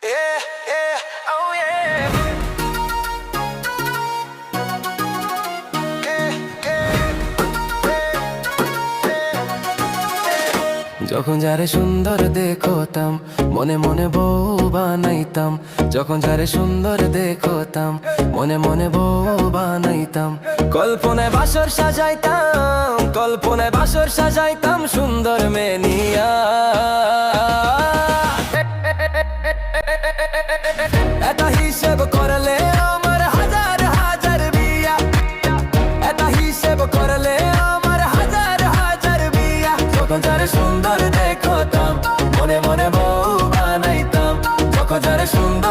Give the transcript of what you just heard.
Yeah, yeah, oh yeah. Yeah, yeah. যখন যারে সুন্দর দেখতাম মনে মনে বউ বানাইতাম, যখন যারে সুন্দর দেখতাম মনে মনে বউ বানাইতাম। কল্পনায় বাসর সাজাইতাম, কল্পনায় বাসর সাজাইতাম সুন্দর মেনিয়া। এটা হিসেব করলে আমার হাজার হাজার বিয়া, এটা হিসেব করলে আমার হাজার হাজার বিয়া। যখন যারে সুন্দর দেখতাম মনে মনে বউ বানাইতাম, যখন যারে সুন্দর